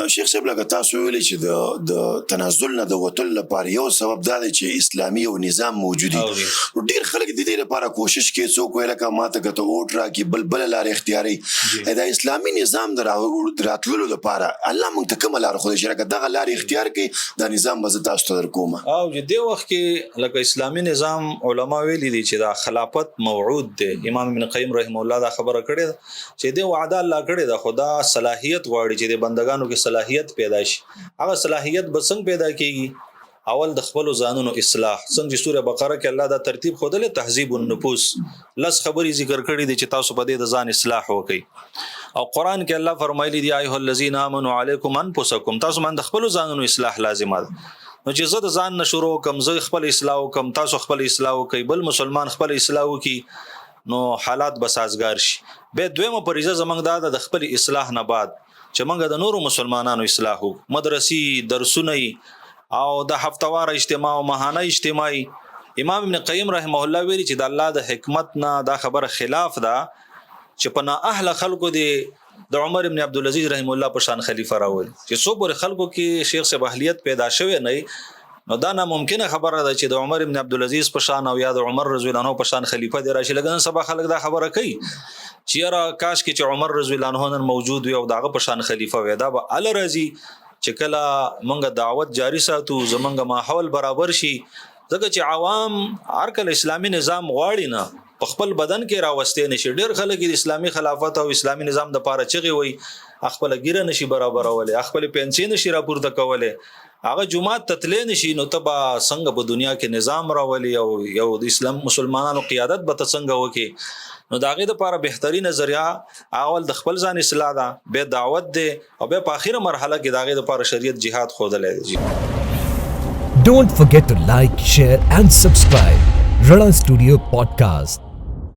شیخ صاحب لکه تاسو ویلي چې د تنزل نه د وتلو لپاره یو سبب دا دی چې اسلامي یو نظام موجود وي. ډېر خلک د دې لپاره کوشش کوي، څوک وایي لکه ماته که ته ووټ راکړي بله لارې اختیاروي. د اسلامي نظام د راتللو لپاره الله موږ ته کومه لاره ښودی چې لکه دغه لارې اختیار کړي، دا نظام به زه تاسو ته درکوم. او چې دې وخت کې لکه اسلامي نظام علما ویلي دي چې دا خلافت موعود دی. امام ابن قیم رحمه الله دا خبره کړې ده چې دې وعده الله کړې ده، خدا صلاحیت غواړي چې د بندگانو کې صلاحیت پیدا شي. هغه صلاحیت به څنګه پیدا کیږي؟ اول د خپل ځانونو اصلاح. څنګه چې سوره بقره کې الله دا ترتیب خودله تهذیب النفوس، لس خبرې ذکر کړې دي چې تاسو په دې د ځان اصلاح وکړئ. او قران کې الله فرمایلی دی ایه الذین آمنوا علیکم انفسکم، تاسو باندې خپل ځانونو اصلاح لازم ده. نو چې زه د ځان نه شروع کوم، زه خپل اصلاح وکم، تاسو خپل اصلاح وکئ، بل مسلمان خپل اصلاح وکي، نو حالات به سازگار شي. به دویمه پریزه زمنګ دا د خپل اصلاح نه بعد چې موږ د نورو مسلمانانو اصلاح وکړو، مدرسې درسونه او د هفتوار اجتماع او ماهانه اجتماع. امام ابن قیم رحمه الله ویلي چې د الله د حکمت نه دا خبره خلاف ده چې په نااهله خلکو د عمر ابن عبدالعزیز رحمه الله په شان خلیفہ راول، چې څو پورې خلکو کې شیخ صاحب اهلیت پیدا شوی نه، نو دا ناممکنه خبره ده چې د عمر ابن عبدالعزیز په شان او یا د عمر رضی الله عنه په شان خلیفہ دی راشي. لګن سبا خلک دا خبره کوي چې یاره کاش کې چې عمر رضی الله عنه موجود وي او داغه په شان خلیفہ وي. دا به ال راځي چې کله مونږه دعوت جاری ساتو، زمونږه ماحول برابر شي، ځکه چې عوام هر کله اسلامي نظام غواړي نه په خپل بدن کې راوستي نشي. ډېر خلک د اسلامي خلافت او اسلامي نظام د پاره چغي وي، خپل ګیره نشي برابرولې، خپل پنسي نشي راپورته کولې، هغه جمعات تتلې نشي، نو تبا څنګه په دنیا کې نظام راولي او یو د اسلام مسلمانانو قیادت به څنګه وکي. نو داغه د لپاره بهترینه ذریعہ اول د خپل ځان اصلاح ده، به دعوت ده، او به په اخیره مرحله کې داغه د لپاره شریعت jihad خودلې دي. Don't forget to like, share and subscribe Rana Studio Podcast.